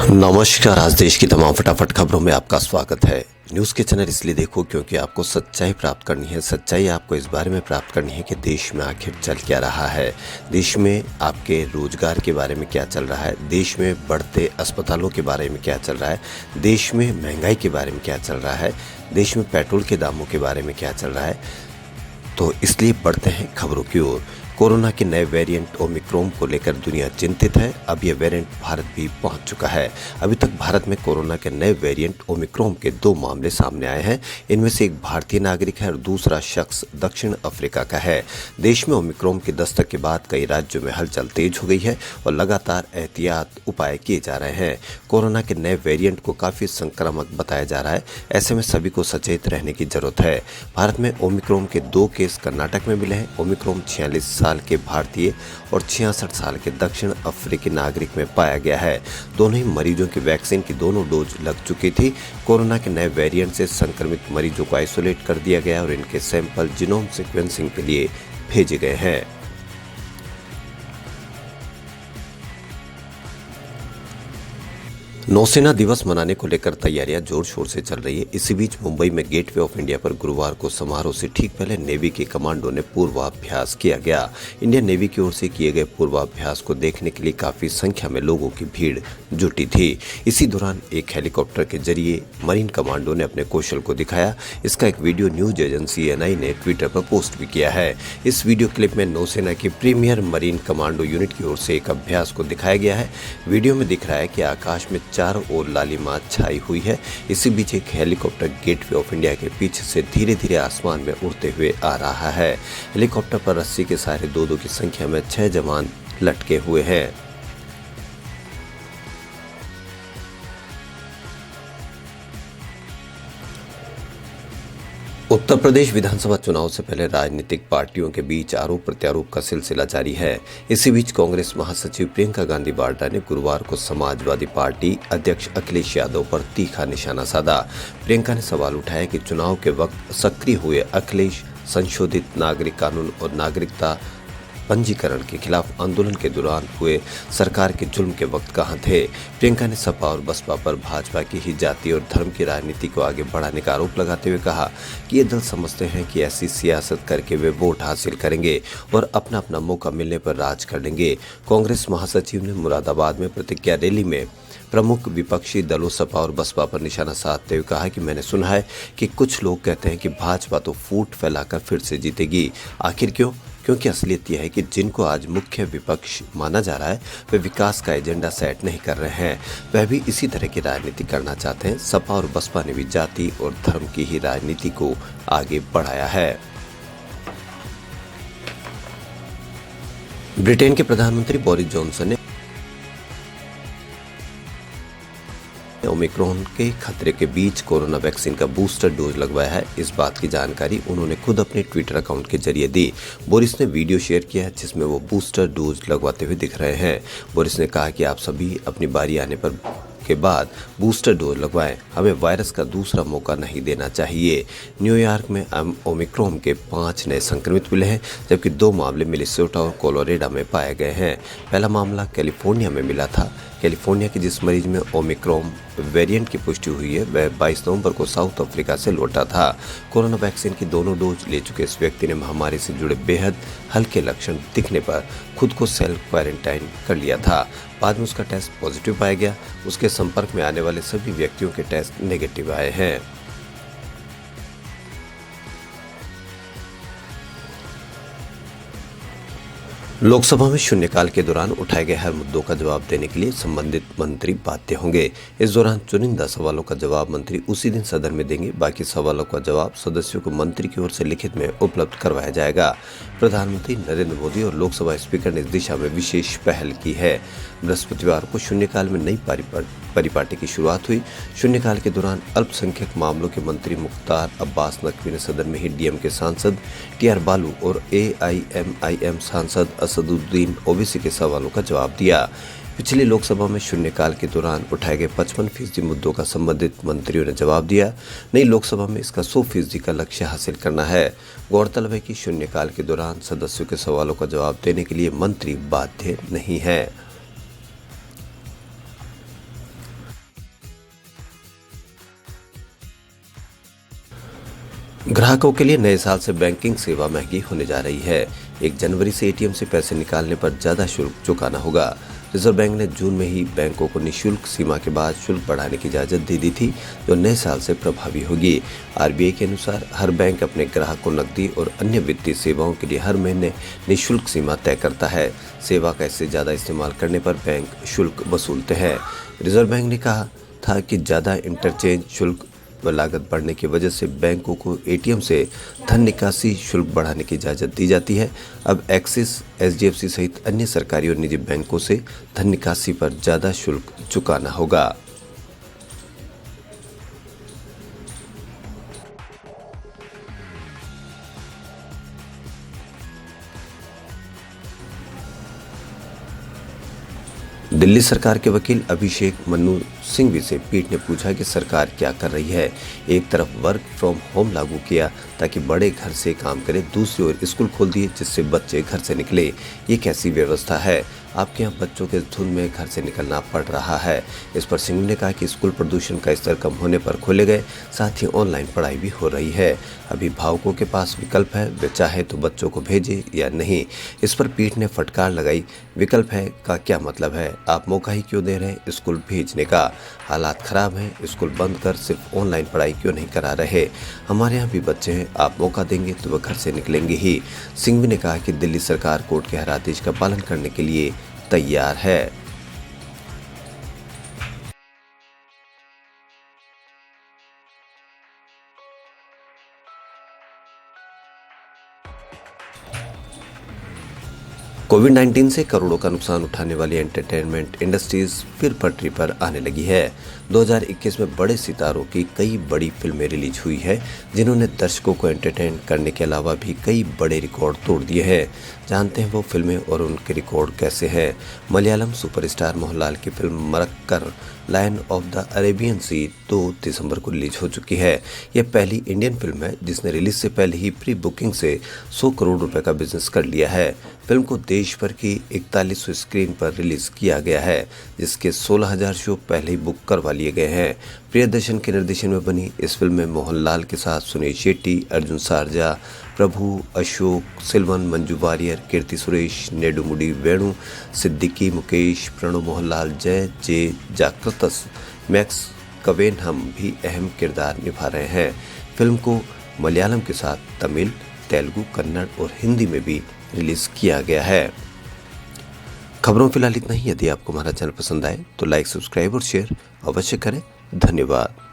नमस्कार। आज देश की तमाम फटाफट खबरों में आपका स्वागत है। न्यूज़ के चैनल इसलिए देखो क्योंकि आपको सच्चाई प्राप्त करनी है। सच्चाई आपको इस बारे में प्राप्त करनी है कि देश में आखिर चल क्या रहा है, देश में आपके रोजगार के बारे में क्या चल रहा है, देश में बढ़ते अस्पतालों के बारे में क्या चल रहा है, देश में महंगाई के बारे में क्या चल रहा है, देश में पेट्रोल के दामों के बारे में क्या चल रहा है। तो इसलिए बढ़ते हैं खबरों की ओर। कोरोना के नए वेरिएंट ओमिक्रॉन को लेकर दुनिया चिंतित है। अब यह वेरिएंट भारत भी पहुंच चुका है। अभी तक भारत में कोरोना के नए वेरिएंट ओमिक्रॉन के 2 मामले सामने आए हैं। इनमें से एक भारतीय नागरिक है और दूसरा शख्स दक्षिण अफ्रीका का है। देश में ओमिक्रॉन की दस्तक के बाद कई राज्यों में हलचल तेज हो गई है और लगातार एहतियात उपाय किए जा रहे हैं। कोरोना के नए वेरिएंट को काफ़ी संक्रामक बताया जा रहा है। ऐसे में सभी को सचेत रहने की जरूरत है। भारत में ओमिक्रॉन के 2 केस कर्नाटक में मिले हैं। ओमिक्रॉन 46 साल के भारतीय और 66 साल के दक्षिण अफ्रीकी नागरिक में पाया गया है। दोनों ही मरीजों की वैक्सीन की दोनों डोज लग चुकी थी। कोरोना के नए वेरिएंट से संक्रमित मरीजों को आइसोलेट कर दिया गया और इनके सैंपल जीनोम सीक्वेंसिंग के लिए भेजे गए हैं। नौसेना दिवस मनाने को लेकर तैयारियां जोर शोर से चल रही है। इसी बीच मुंबई में गेटवे ऑफ इंडिया पर गुरुवार को समारोह से ठीक पहले नेवी के कमांडो ने पूर्वाभ्यास किया गया। इंडियन नेवी की ओर से किए गए पूर्वाभ्यास को देखने के लिए काफी संख्या में लोगों की भीड़ जुटी थी। इसी दौरान एक हेलीकॉप्टर के जरिए मरीन कमांडो ने अपने कौशल को दिखाया। इसका एक वीडियो न्यूज एजेंसी एनआई ने ट्विटर पर पोस्ट भी किया है। इस वीडियो क्लिप में नौसेना की प्रीमियर मरीन कमांडो यूनिट की ओर से एक अभ्यास को दिखाया गया है। वीडियो में दिख रहा है कि आकाश में चारों ओर लालिमा छाई हुई है। इसी बीच एक हेलीकॉप्टर गेटवे ऑफ इंडिया के पीछे से धीरे धीरे आसमान में उड़ते हुए आ रहा है। हेलीकॉप्टर पर रस्सी के सहारे 2-2 की संख्या में 6 जवान लटके हुए हैं। उत्तर प्रदेश विधानसभा चुनाव से पहले राजनीतिक पार्टियों के बीच आरोप प्रत्यारोप का सिलसिला जारी है। इसी बीच कांग्रेस महासचिव प्रियंका गांधी वाड्रा ने गुरुवार को समाजवादी पार्टी अध्यक्ष अखिलेश यादव पर तीखा निशाना साधा। प्रियंका ने सवाल उठाया कि चुनाव के वक्त सक्रिय हुए अखिलेश संशोधित नागरिक कानून और नागरिकता पंजीकरण के खिलाफ आंदोलन के दौरान हुए सरकार के जुल्म के वक्त कहां थे। प्रियंका ने सपा और बसपा पर भाजपा की ही जाति और धर्म की राजनीति को आगे बढ़ाने का आरोप लगाते हुए कहा कि ये दल समझते हैं कि ऐसी सियासत करके वे वोट हासिल करेंगे और अपना अपना मौका मिलने पर राज कर लेंगे। कांग्रेस महासचिव ने मुरादाबाद में प्रतिक्रिया रैली में प्रमुख विपक्षी दलों सपा और बसपा पर निशाना साधते हुए कहा कि मैंने सुना है कि कुछ लोग कहते हैं कि भाजपा तो फूट फैलाकर फिर से जीतेगी। आखिर क्यों? क्योंकि असलियत यह है कि जिनको आज मुख्य विपक्ष माना जा रहा है वे विकास का एजेंडा सेट नहीं कर रहे हैं। वह भी इसी तरह की राजनीति करना चाहते हैं। सपा और बसपा ने भी जाति और धर्म की ही राजनीति को आगे बढ़ाया है। ब्रिटेन के प्रधानमंत्री बोरिस जॉनसन ने ओमिक्रॉन के खतरे के बीच कोरोना वैक्सीन का बूस्टर डोज लगवाया है। इस बात की जानकारी उन्होंने खुद अपने ट्विटर अकाउंट के जरिए दी। बोरिस ने वीडियो शेयर किया जिसमें वो बूस्टर डोज लगवाते हुए दिख रहे हैं। बोरिस ने कहा कि आप सभी अपनी बारी आने पर के बाद बूस्टर डोज लगवाएं। हमें वायरस का दूसरा मौका नहीं देना चाहिए। न्यूयॉर्क में ओमिक्रॉन के 5 नए संक्रमित मिले हैं, जबकि 2 मामले मिनेसोटा और कोलोराडो में पाए गए हैं। पहला मामला कैलिफोर्निया में मिला था। कैलिफोर्निया के जिस मरीज में ओमिक्रॉन वेरिएंट की पुष्टि हुई है वह 22 नवंबर को साउथ अफ्रीका से लौटा था। कोरोना वैक्सीन की दोनों डोज ले चुके इस व्यक्ति ने महामारी से जुड़े बेहद हल्के लक्षण दिखने पर खुद को सेल्फ क्वारंटाइन कर लिया था। बाद में उसका टेस्ट पॉजिटिव पाया गया। उसके संपर्क में आने वाले सभी व्यक्तियों के टेस्ट नेगेटिव आए हैं। लोकसभा में शून्यकाल के दौरान उठाए गए हर मुद्दों का जवाब देने के लिए संबंधित मंत्री बाध्य होंगे। इस दौरान चुनिंदा सवालों का जवाब मंत्री उसी दिन सदन में देंगे। बाकी सवालों का जवाब सदस्यों को मंत्री की ओर से लिखित में उपलब्ध करवाया जाएगा। प्रधानमंत्री नरेंद्र मोदी और लोकसभा स्पीकर ने इस दिशा में विशेष पहल की है। बृहस्पतिवार को शून्यकाल में नई परिपाटी की शुरुआत हुई। शून्यकाल के दौरान अल्पसंख्यक मामलों के मंत्री मुख्तार अब्बास नकवी ने सदन में ही डीएमके सांसद टीआर बालू और एआईएमआईएम सांसद असदुद्दीन ओवैसी के सवालों का जवाब दिया। पिछली लोकसभा में शून्यकाल के दौरान उठाए गए 55% मुद्दों का संबंधित मंत्रियों ने जवाब दिया। नई लोकसभा में इसका 100% का लक्ष्य हासिल करना है। गौरतलब है कि शून्यकाल के दौरान सदस्यों के सवालों का जवाब देने के लिए मंत्री बाध्य नहीं है। ग्राहकों के लिए नए साल से बैंकिंग सेवा महंगी होने जा रही है। 1 जनवरी से एटीएम से पैसे निकालने पर ज्यादा शुल्क चुकाना होगा। रिजर्व बैंक ने जून में ही बैंकों को निःशुल्क सीमा के बाद शुल्क बढ़ाने की इजाजत दे दी थी, जो नए साल से प्रभावी होगी। आरबीआई के अनुसार हर बैंक अपने ग्राहक को नकदी और अन्य वित्तीय सेवाओं के लिए हर महीने निःशुल्क सीमा तय करता है। सेवा का इससे ज्यादा इस्तेमाल करने पर बैंक शुल्क वसूलते हैं। रिजर्व बैंक ने कहा था कि ज्यादा इंटरचेंज शुल्क व लागत बढ़ने की वजह से बैंकों को एटीएम से धन निकासी शुल्क बढ़ाने की इजाज़त दी जाती है। अब एक्सिस, एचडीएफसी सहित अन्य सरकारी और निजी बैंकों से धन निकासी पर ज़्यादा शुल्क चुकाना होगा। दिल्ली सरकार के वकील अभिषेक मनु सिंघवी से पीठ ने पूछा कि सरकार क्या कर रही है। एक तरफ वर्क फ्रॉम होम लागू किया ताकि बड़े घर से काम करें, दूसरी ओर स्कूल खोल दिए जिससे बच्चे घर से निकले। ये कैसी व्यवस्था है? आपके यहाँ बच्चों के धुन में घर से निकलना पड़ रहा है। इस पर सिंघवी ने कहा कि स्कूल प्रदूषण का स्तर कम होने पर खोले गए, साथ ही ऑनलाइन पढ़ाई भी हो रही है। अभिभावकों के पास विकल्प है, वे चाहे तो बच्चों को भेजे या नहीं। इस पर पीठ ने फटकार लगाई, विकल्प है का क्या मतलब है? आप मौका ही क्यों दे रहे हैं स्कूल भेजने का? हालात खराब हैं, स्कूल बंद कर सिर्फ ऑनलाइन पढ़ाई क्यों नहीं करा रहे? हमारे यहाँ भी बच्चे हैं, आप मौका देंगे तो वह घर से निकलेंगे ही। सिंघवी ने कहा कि दिल्ली सरकार कोर्ट के हर आदेश का पालन करने के लिए तैयार है। कोविड-19 से करोड़ों का नुकसान उठाने वाली एंटरटेनमेंट इंडस्ट्रीज फिर पटरी पर आने लगी है। 2021 में बड़े सितारों की कई बड़ी फिल्में रिलीज हुई है, जिन्होंने दर्शकों को एंटरटेन करने के अलावा भी कई बड़े रिकॉर्ड तोड़ दिए हैं। जानते हैं वो फिल्में और उनके रिकॉर्ड कैसे हैं। मलयालम सुपरस्टार मोहनलाल की film Marakkar lion of the Arabian sea 2 दिसंबर को रिलीज हो चुकी है। यह पहली इंडियन फिल्म है जिसने रिलीज से पहले ही प्री बुकिंग से 100 करोड़ रुपए का बिजनेस कर लिया है। फिल्म को देश भर की 4100 स्क्रीन पर रिलीज किया गया है, जिसके 16,000 शो पहले ही बुक करवा लिए गए हैं। प्रियदर्शन के निर्देशन में बनी इस फिल्म में मोहनलाल के साथ सुनील शेट्टी, अर्जुन सारजा, प्रभु, अशोक, सिल्वन, मंजू वारियर, कीर्ति सुरेश, नेडुमुडी वेणु, सिद्दीकी, मुकेश, प्रणव मोहनलाल, जय जे जाकृतस, मैक्स कवेनहम भी अहम किरदार निभा रहे हैं। फिल्म को मलयालम के साथ तमिल, तेलुगु, कन्नड़ और हिंदी में भी रिलीज किया गया है। खबरों फिलहाल इतना ही। यदि आपको हमारा चैनल पसंद आए तो लाइक, सब्सक्राइब और शेयर अवश्य करें। धन्यवाद।